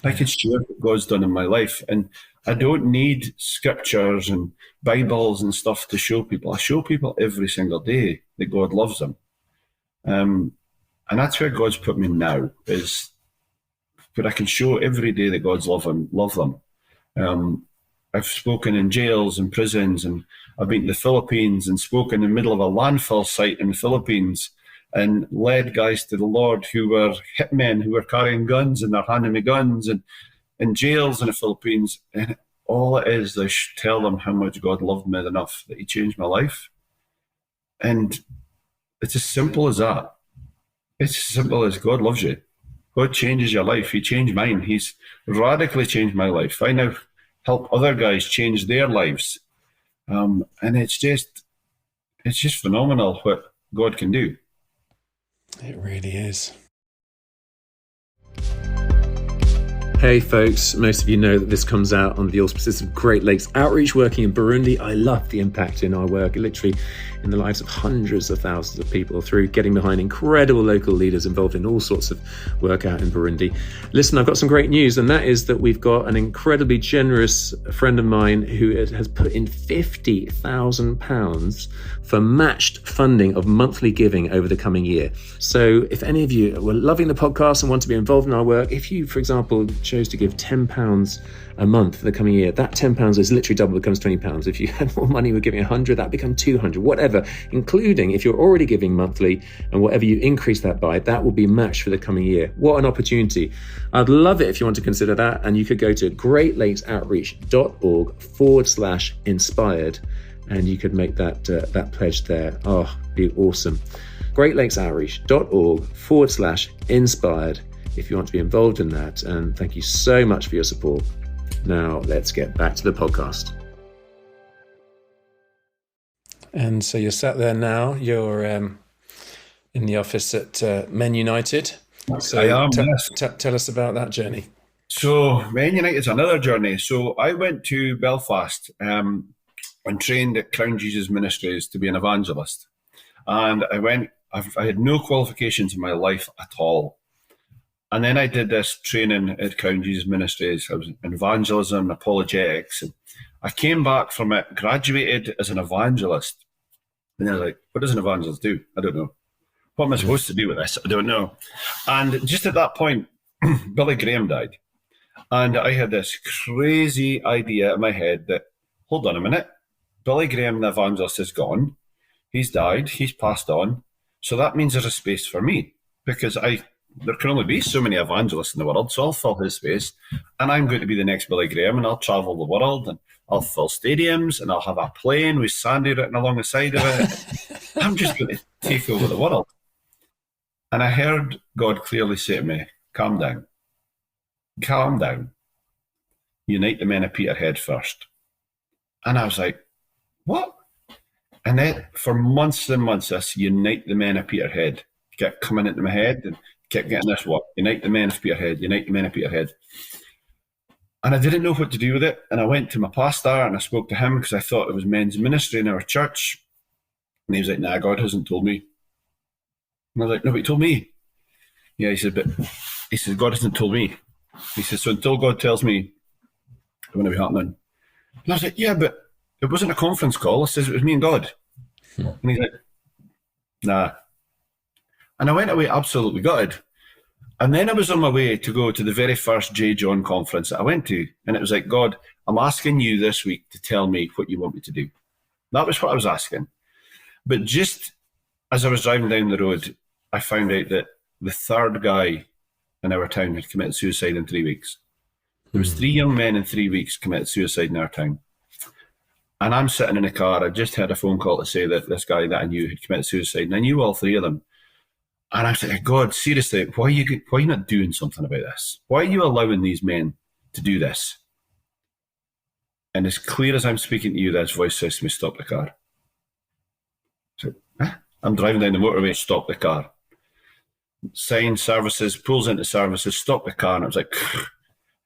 I can share what God's done in my life. And I don't need scriptures and Bibles and stuff to show people. I show people every single day that God loves them. And that's where God's put me now, is where I can show every day that God's love them. I've spoken in jails and prisons, and I've been to the Philippines and spoken in the middle of a landfill site in the Philippines and led guys to the Lord who were hitmen, who were carrying guns, and they're handing me guns, and in jails in the Philippines. And all it is, I tell them how much God loved me enough that he changed my life. And it's as simple as that. It's as simple as God loves you. God changes your life. He changed mine. He's radically changed my life. I now help other guys change their lives. And it's just phenomenal what God can do. It really is. Hey folks, most of you know that this comes out on the auspices of Great Lakes Outreach working in Burundi. I love the impact in our work, literally in the lives of hundreds of thousands of people through getting behind incredible local leaders involved in all sorts of work out in Burundi. Listen, I've got some great news, and that is that we've got an incredibly generous friend of mine who has put in £50,000 for matched funding of monthly giving over the coming year. So if any of you were loving the podcast and want to be involved in our work, if you, for example, chose to give £10 a month for the coming year, that £10 is literally double, becomes £20. If you had more money, we're giving 100, that become 200, whatever, including if you're already giving monthly, and whatever you increase that by, that will be matched for the coming year. What an opportunity. I'd love it if you want to consider that, and you could go to greatlakesoutreach.org/inspired, and you could make that pledge there. Oh, be awesome. greatlakesoutreach.org/inspired if you want to be involved in that. And thank you so much for your support. Now let's get back to the podcast. And so you're sat there now, you're in the office at Men United. So I am, yes. Tell us about that journey. So Man United's another journey. So I went to Belfast and trained at Crown Jesus Ministries to be an evangelist. And I had no qualifications in my life at all. And then I did this training at Crown Jesus Ministries. I was in evangelism and apologetics. And I came back from it, graduated as an evangelist. And I was like, what does an evangelist do? I don't know. What am I supposed to do with this? I don't know. And just at that point, Billy Graham died. And I had this crazy idea in my head that, hold on a minute, Billy Graham, the evangelist, is gone. He's died. He's passed on. So that means there's a space for me, because there can only be so many evangelists in the world, so I'll fill his space. And I'm going to be the next Billy Graham, and I'll travel the world, and I'll fill stadiums, and I'll have a plane with Sandy written along the side of it. I'm just going to take over the world. And I heard God clearly say to me, calm down. Calm down. Unite the men of Peterhead first. And I was like, what? And then for months and months, this unite the men of Peterhead kept coming into my head, and kept getting this what? Unite the men of Peterhead, unite the men of Peterhead. And I didn't know what to do with it. And I went to my pastor and I spoke to him because I thought it was men's ministry in our church. And he was like, nah, God hasn't told me. And I was like, no, but he told me. Yeah, he said, God hasn't told me. He said, so until God tells me, it won't be happening. And I was like, yeah, but it wasn't a conference call. It says it was me and God. And he's like, nah. And I went away absolutely gutted. And then I was on my way to go to the very first J. John conference that I went to. And it was like, God, I'm asking you this week to tell me what you want me to do. That was what I was asking. But just as I was driving down the road, I found out that the third guy in our town had committed suicide in 3 weeks. There was 3 young men in 3 weeks committed suicide in our town. And I'm sitting in a car. I just had a phone call to say that this guy that I knew had committed suicide, and I knew all 3 of them. And I was like, God, seriously, why are you not doing something about this? Why are you allowing these men to do this? And as clear as I'm speaking to you, this voice says to me, stop the car. So, I'm driving down the motorway, stop the car. Sign services, pulls into services, stop the car. And I was like,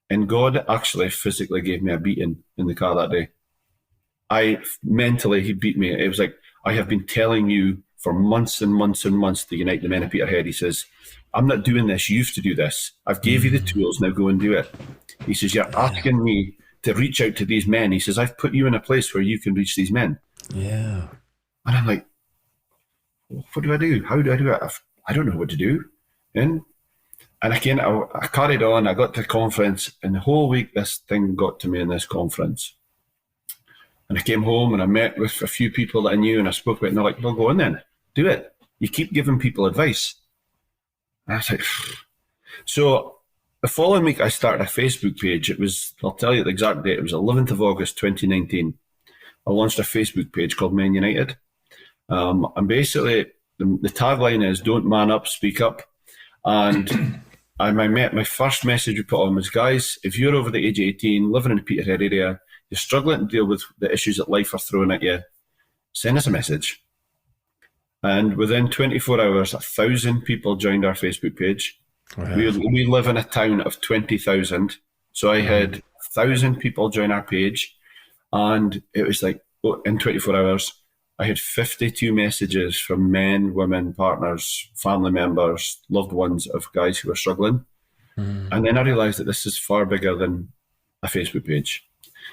and God actually physically gave me a beating in the car that day. He beat me. It was like, I have been telling you for months and months and months to unite the men of Peterhead. He says, I'm not doing this. You have to do this. I've gave you the tools. Now go and do it. He says, you're asking me to reach out to these men. He says, I've put you in a place where you can reach these men. Yeah. And I'm like, what do I do? How do I do it? I don't know what to do. And again, I carried on. I got to the conference, and the whole week this thing got to me in this conference. And I came home and I met with a few people that I knew, and I spoke about it, and they're like, well, go on then. Do it. You keep giving people advice. And I was like, so the following week I started a Facebook page. It was, I'll tell you the exact date, it was 11th of August 2019. I launched a Facebook page called Men United. And basically the tagline is don't man up, speak up. And my first message we put on was, guys, if you're over the age of 18, living in the Peterhead area, you're struggling to deal with the issues that life are throwing at you, send us a message. And within 24 hours, 1,000 people joined our Facebook page. Wow. We live in a town of 20,000. So I had 1,000 people join our page. And it was like, in 24 hours, I had 52 messages from men, women, partners, family members, loved ones of guys who were struggling. And then I realised that this is far bigger than a Facebook page.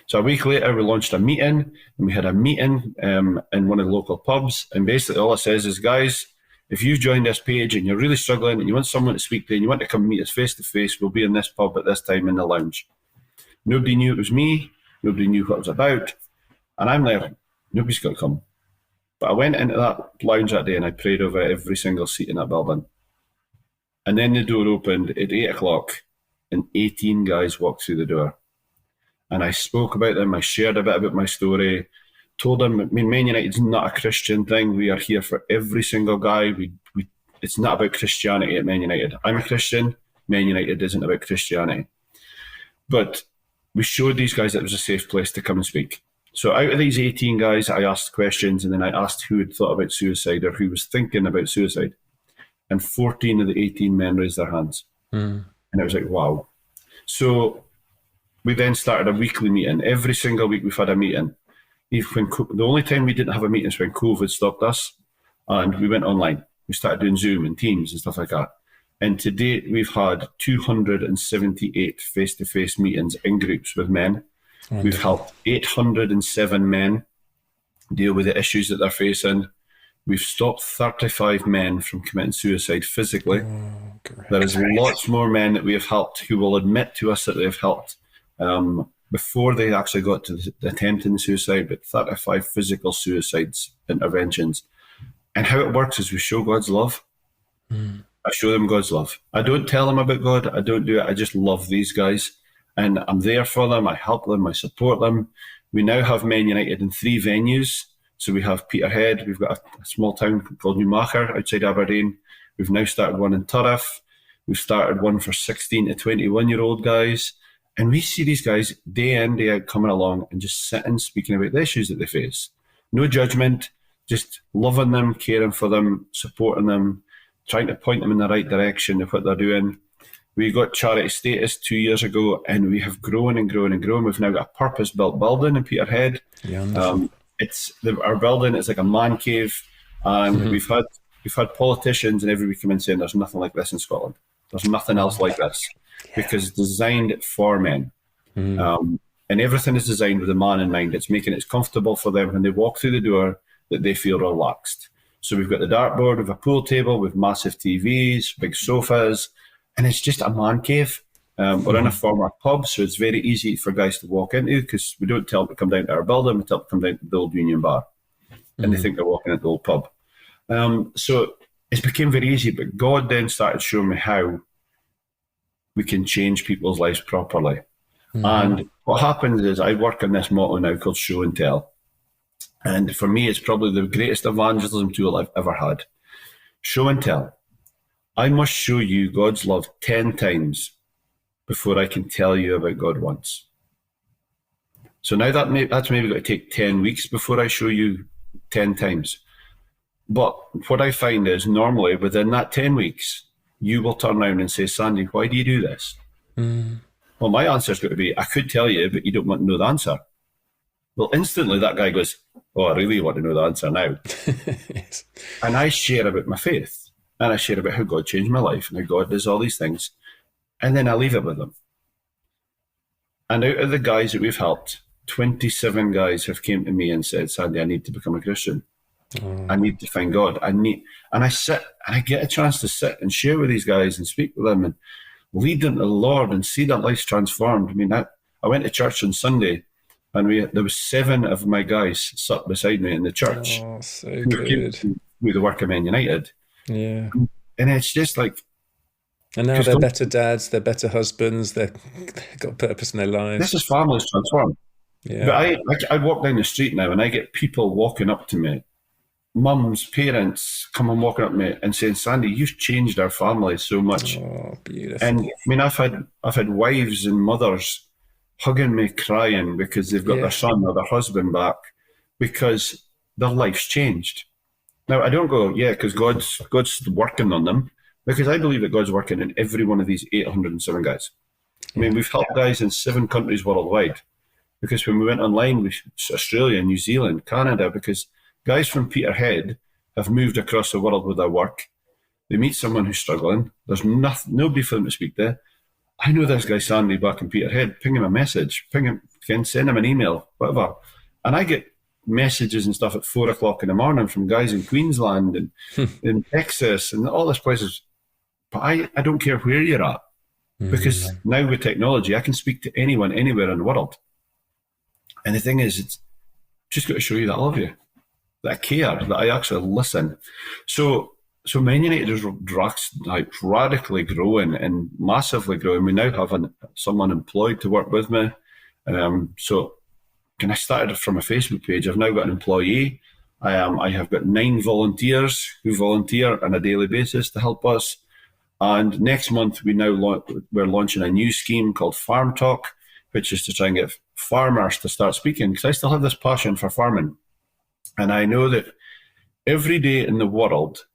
So a week later, we launched a meeting, and we had a meeting in one of the local pubs. And basically all it says is, guys, if you've joined this page and you're really struggling and you want someone to speak to and you want to come meet us face to face, we'll be in this pub at this time in the lounge. Nobody knew it was me. Nobody knew what it was about. And I'm there, nobody's got to come. But I went into that lounge that day and I prayed over every single seat in that building. And then the door opened at 8 o'clock and 18 guys walked through the door. And I spoke about them. I shared a bit about my story, told them, Men United's not a Christian thing. We are here for every single guy. It's not about Christianity at Men United. I'm a Christian. Men United isn't about Christianity. But we showed these guys that it was a safe place to come and speak. So out of these 18 guys, I asked questions, and then I asked who had thought about suicide or who was thinking about suicide. And 14 of the 18 men raised their hands. And I was like, wow. So we then started a weekly meeting. Every single week we've had a meeting. The only time we didn't have a meeting is when COVID stopped us, and we went online. We started doing Zoom and Teams and stuff like that. And to date, we've had 278 face-to-face meetings in groups with men. Wonderful. We've helped 807 men deal with the issues that they're facing. We've stopped 35 men from committing suicide physically. There is lots more men that we have helped who will admit to us that they've helped before they actually got to the attempting suicide, but 35 physical suicides interventions. And how it works is we show God's love. I show them God's love. I don't tell them about God. I don't do it. I just love these guys. And I'm there for them. I help them. I support them. We now have Men United in 3 venues. So we have Peterhead. We've got a small town called Newmarket outside Aberdeen. We've now started one in Turriff. We've started one for 16 to 21-year-old guys. And we see these guys day in, day out coming along and just sitting, speaking about the issues that they face. No judgment, just loving them, caring for them, supporting them, trying to point them in the right direction of what they're doing. We got charity status 2 years ago, and we have grown and grown and grown. We've now got a purpose-built building in Peterhead. Our building is like a man cave, and we've had politicians and everybody come in saying there's nothing like this in Scotland. There's nothing else like this, because it's designed for men. And everything is designed with a man in mind. It's making it comfortable for them when they walk through the door that they feel relaxed. So we've got the dartboard, we've a pool table with massive TVs, big sofas. And it's just a man cave. We're in a former pub, so it's very easy for guys to walk into because we don't tell them to come down to our building, we tell them to come down to the old Union Bar. And they think they're walking at the old pub. So it became very easy, but God then started showing me how we can change people's lives properly. And what happens is I work on this motto now called show and tell. And for me, it's probably the greatest evangelism tool I've ever had. Show and tell. I must show you God's love 10 times before I can tell you about God once. So now that's maybe going to take 10 weeks before I show you 10 times. But what I find is normally within that 10 weeks, you will turn around and say, Sandy, why do you do this? Well, my answer is going to be, I could tell you, but you don't want to know the answer. Well, instantly that guy goes, oh, I really want to know the answer now. Yes. And I share about my faith. And I share about how God changed my life and how God does all these things. And then I leave it with them. And out of the guys that we've helped, 27 guys have came to me and said, Sandy, I need to become a Christian. I need to find God. And I sit and I get a chance to sit and share with these guys and speak with them and lead them to the Lord and see their lives transformed. I mean, I went to church on Sunday and there was 7 of my guys sat beside me in the church. Oh, so good. With the work of Men United. Yeah. And it's just like... And now they're better dads, they're better husbands, they've got purpose in their lives. This is families transformed. Yeah. But I walk down the street now and I get people walking up to me, mums, parents, come and walking up to me and saying, Sandy, you've changed our family so much. Oh, beautiful. And I mean, I've had wives and mothers hugging me, crying because they've got their son or their husband back because their life's changed. Now, I don't go, because God's working on them, because I believe that God's working in every one of these 807 guys. I mean, we've helped guys in 7 countries worldwide, because when we went online, Australia, New Zealand, Canada, because guys from Peterhead have moved across the world with their work. They meet someone who's struggling. There's nobody for them to speak to. I know this guy Sandy back in Peterhead. Ping him a message. Ping him, send him an email, whatever. And I get messages and stuff at 4 o'clock in the morning from guys in Queensland and in Texas and all these places. But I don't care where you're at, because now with technology, I can speak to anyone, anywhere in the world. And the thing is, it's just got to show you that I love you, that I care, that I actually listen. So Men United is radically growing and massively growing. We now have someone employed to work with me. So when I started from a Facebook page, I've now got an employee. I have got 9 volunteers who volunteer on a daily basis to help us. And next month, we're launching a new scheme called Farm Talk, which is to try and get farmers to start speaking, because I still have this passion for farming. And I know that every day in the world,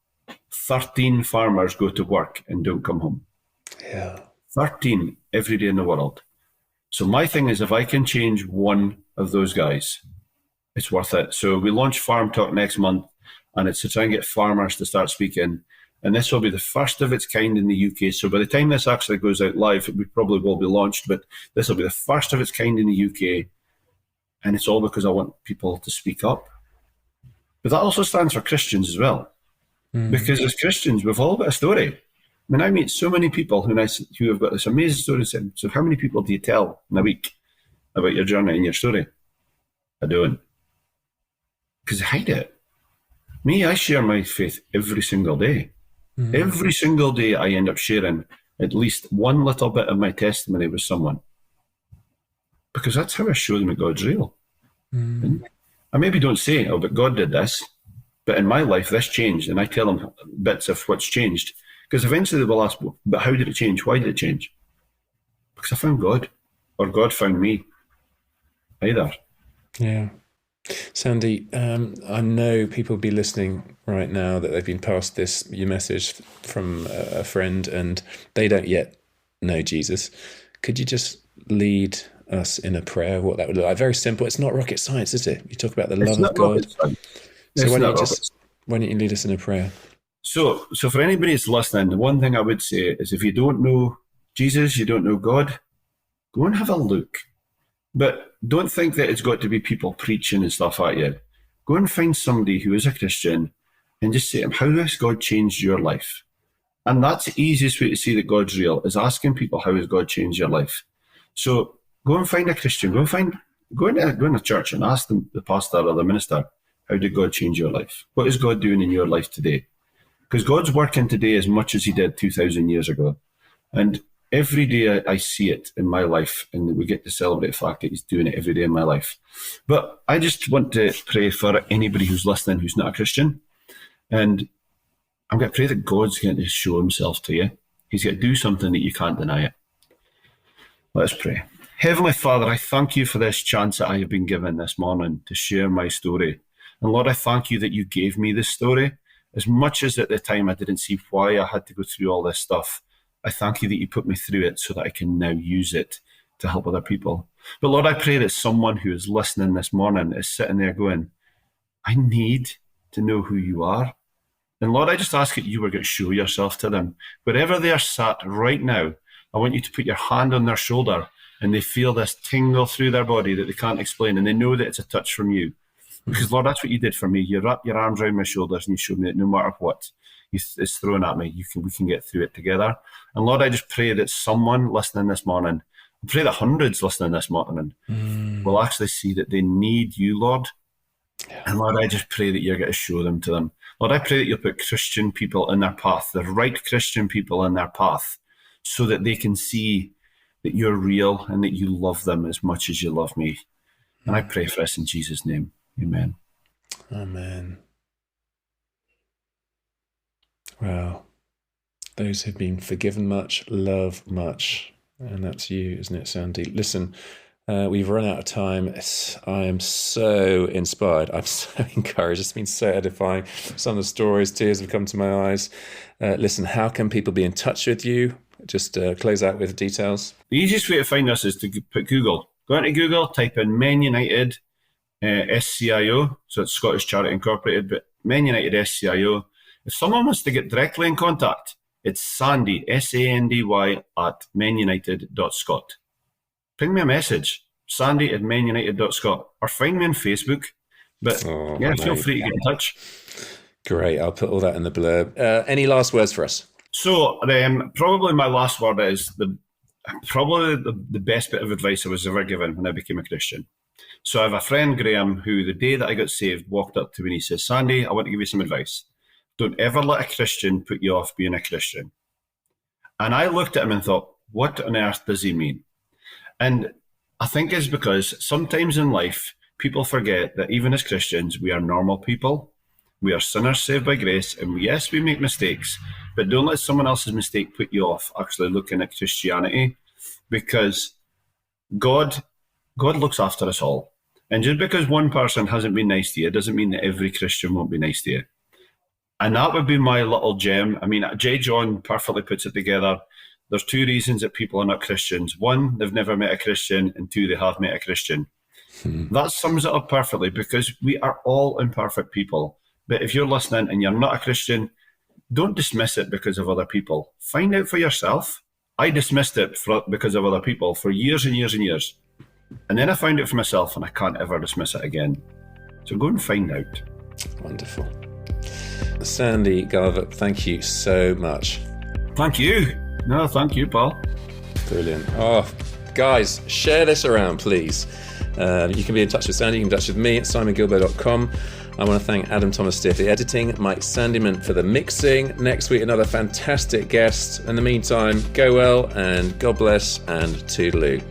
13 farmers go to work and don't come home. Yeah. 13 every day in the world. So my thing is, if I can change one of those guys, it's worth it. So we launch Farm Talk next month, and it's to try and get farmers to start speaking. And this will be the first of its kind in the UK. So by the time this actually goes out live, it probably will be launched, but this will be the first of its kind in the UK. And it's all because I want people to speak up. But that also stands for Christians as well. Because as Christians, we've all got a story. I mean, I meet so many people who have got this amazing story. So how many people do you tell in a week about your journey and your story? I don't. Because I hide it. Me, I share my faith every single day. Every single day I end up sharing at least one little bit of my testimony with someone. Because that's how I show them that God's real. I maybe don't say, oh, but God did this. But in my life, this changed. And I tell them bits of what's changed. Because eventually they will ask, but how did it change? Why did it change? Because I found God. Or God found me. Either. Yeah. Sandy, I know people will be listening right now that they've been passed your message from a friend and they don't yet know Jesus. Could you just lead us in a prayer, what that would look like? Very simple. It's not rocket science, is it? You talk about the love of God. So why don't you lead us in a prayer? So for anybody that's listening, the one thing I would say is, if you don't know Jesus, you don't know God, go and have a look. But don't think that it's got to be people preaching and stuff at you. Go and find somebody who is a Christian and just say to them, how has God changed your life? And that's the easiest way to see that God's real, is asking people, how has God changed your life? So go and find a Christian, go into a church and ask them, the pastor or the minister, how did God change your life? What is God doing in your life today? Because God's working today as much as he did 2,000 years ago. And every day I see it in my life, and we get to celebrate the fact that he's doing it every day in my life. But I just want to pray for anybody who's listening who's not a Christian. And I'm going to pray that God's going to show himself to you. He's going to do something that you can't deny it. Let's pray. Heavenly Father, I thank you for this chance that I have been given this morning to share my story. And Lord, I thank you that you gave me this story. As much as at the time I didn't see why I had to go through all this stuff, I thank you that you put me through it so that I can now use it to help other people. But Lord, I pray that someone who is listening this morning is sitting there going, I need to know who you are. And Lord, I just ask that you were going to show yourself to them. Wherever they are sat right now, I want you to put your hand on their shoulder and they feel this tingle through their body that they can't explain, and they know that it's a touch from you. Because Lord, that's what you did for me. You wrapped your arms around my shoulders and you showed me that no matter what is thrown at me, we can get through it together. And Lord, I just pray that someone listening this morning, I pray that hundreds listening this morning will actually see that they need you, Lord. Yeah. And Lord, I just pray that you're going to show them to them. Lord, I pray that you'll put Christian people in their path, the right Christian people in their path, so that they can see that you're real and that you love them as much as you love me. And I pray for us in Jesus' name. Amen. Amen. Wow. Those who've been forgiven much, love much. And that's you, isn't it, Sandy? Listen, we've run out of time. I am so inspired. I'm so encouraged. It's been so edifying. Some of the stories, tears have come to my eyes. Listen, how can people be in touch with you? Just close out with details. The easiest way to find us is to put Google. Go into Google, type in Men United SCIO, so it's Scottish Charity Incorporated, but Men United SCIO. If someone wants to get directly in contact, it's Sandy, Sandy, at menunited.scot. Ping me a message, Sandy at menunited.scot, or find me on Facebook. But feel free to get in touch. Great, I'll put all that in the blurb. Any last words for us? So probably my last word is the best bit of advice I was ever given when I became a Christian. So I have a friend, Graham, who the day that I got saved walked up to me and he says, Sandy, I want to give you some advice. Don't ever let a Christian put you off being a Christian. And I looked at him and thought, what on earth does he mean? And I think it's because sometimes in life, people forget that even as Christians, we are normal people. We are sinners saved by grace. And yes, we make mistakes, but don't let someone else's mistake put you off actually looking at Christianity, because God looks after us all. And just because one person hasn't been nice to you doesn't mean that every Christian won't be nice to you. And that would be my little gem. I mean, J. John perfectly puts it together. There's two reasons that people are not Christians. One, they've never met a Christian, and two, they have met a Christian. That sums it up perfectly, because we are all imperfect people. But if you're listening and you're not a Christian, don't dismiss it because of other people. Find out for yourself. I dismissed it because of other people for years and years and years. And then I found it for myself, and I can't ever dismiss it again. So go and find out. Wonderful. Sandy Garvock, thank you so much. Thank you. No, thank you, Paul. Brilliant. Oh, guys, share this around, please. You can be in touch with Sandy. You can be in touch with me at simongilbert.com. I want to thank Adam Thomas for the editing, Mike Sandyman for the mixing. Next week, another fantastic guest. In the meantime, go well and God bless and toodaloo.